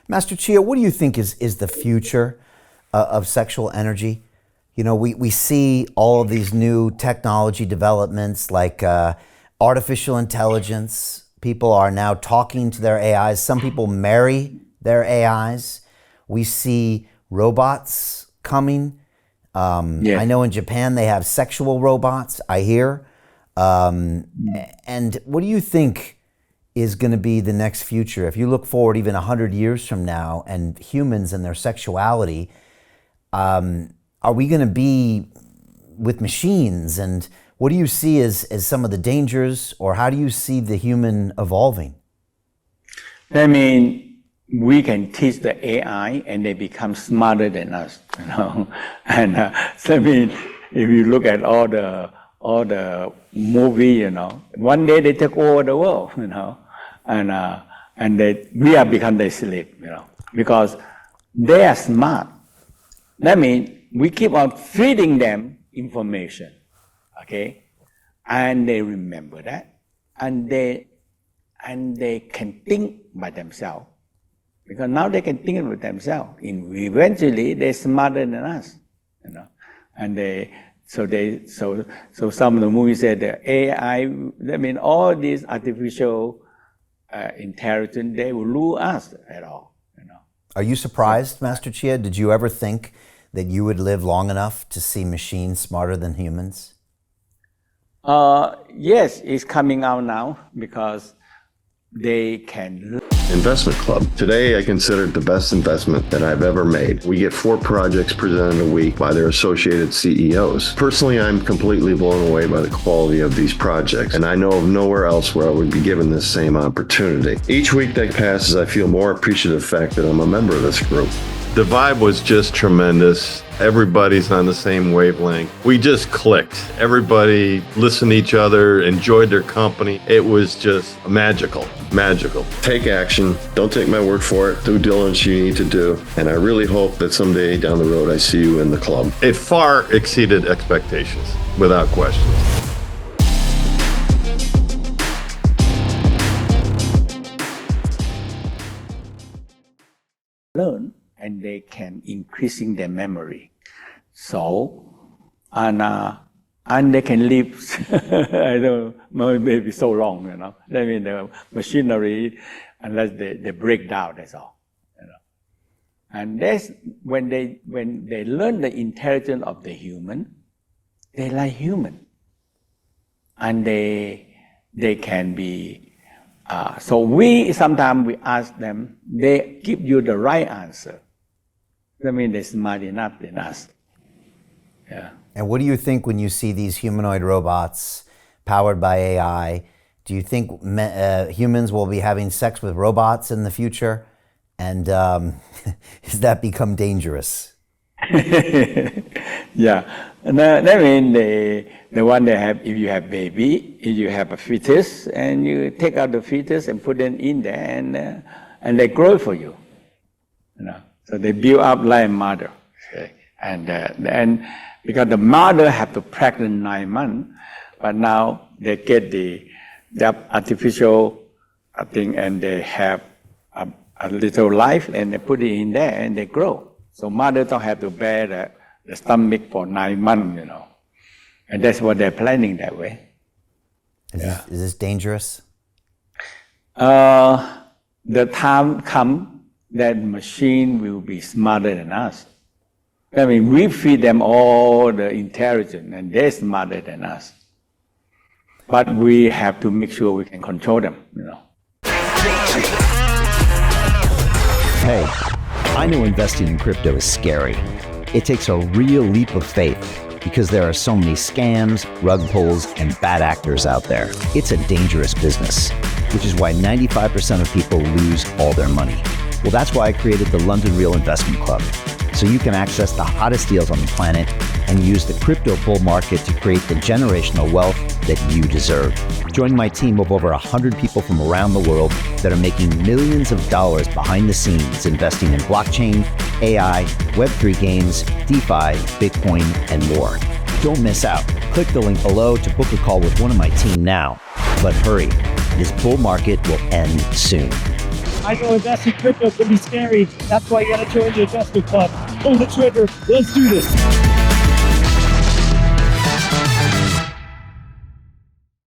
Master Chia, what do you think is the future of sexual energy? You know, we see all of these new technology developments like artificial intelligence. People are now talking to their AIs. Some people marry their AIs. We see robots coming. Yeah. I know in Japan they have sexual robots, I hear. And what do you think is going to be the next future? If you look forward even 100 years from now and humans and their sexuality, are we going to be with machines? And what do you see as some of the dangers, or how do you see the human evolving? I mean, we can teach the AI and they become smarter than us, you know. And so I mean, if you look at all the movie, you know, one day they take over the world, you know, and we have become their slave, you know, because they are smart. That means we keep on feeding them information, okay, and they remember that, and they can think by themselves, because now they can think by themselves. Eventually, they're smarter than us, you know, and so some of the movies said the AI. I mean, all these artificial intelligence, they will lure us at all, you know. Are you surprised, Master Chia? Did you ever think that you would live long enough to see machines smarter than humans? Yes, it's coming out now because they can. Investment Club. Today, I consider it the best investment that I've ever made. We get 4 projects presented a week by their associated CEOs. Personally, I'm completely blown away by the quality of these projects, and I know of nowhere else where I would be given this same opportunity. Each week that passes, I feel more appreciative of the fact that I'm a member of this group. The vibe was just tremendous. Everybody's on the same wavelength. We just clicked. Everybody listened to each other, enjoyed their company. It was just magical, magical. Take action. Don't take my word for it. Due diligence you need to do. And I really hope that someday down the road I see you in the club. It far exceeded expectations, without question. Learn. And they can increasing their memory, so and they can live. I don't know, maybe so long, you know. I mean, the machinery, unless they break down, that's all, you know. And that's when they learn the intelligence of the human, they like human, and they can be. So we sometimes we ask them, they give you the right answer. I mean, they're smart enough than us. Yeah. And what do you think when you see these humanoid robots powered by AI? Do you think humans will be having sex with robots in the future? And does that become dangerous? Yeah. And I mean, the one they have, if you have baby, if you have a fetus, and you take out the fetus and put them in there, and they grow for you, you know. So they build up like a mother, okay? And because the mother have to pregnant 9 months, but now they get the artificial thing, and they have a little life, and they put it in there, and they grow. So mother don't have to bear the stomach for 9 months, you know. And that's what they're planning that way. Is this dangerous? The time comes that machine will be smarter than us. I mean, we feed them all the intelligence, and they're smarter than us. But we have to make sure we can control them, you know. Hey, I know investing in crypto is scary. It takes a real leap of faith because there are so many scams, rug pulls, and bad actors out there. It's a dangerous business, which is why 95% of people lose all their money. Well, that's why I created the London Real Investment Club, so you can access the hottest deals on the planet and use the crypto bull market to create the generational wealth that you deserve. Join my team of over 100 people from around the world that are making millions of dollars behind the scenes investing in blockchain, AI, Web3 games, DeFi, Bitcoin, and more. Don't miss out. Click the link below to book a call with one of my team now. But hurry, this bull market will end soon. I know investing in crypto can be scary. That's why you gotta join the investment club. Pull the trigger. Let's do this.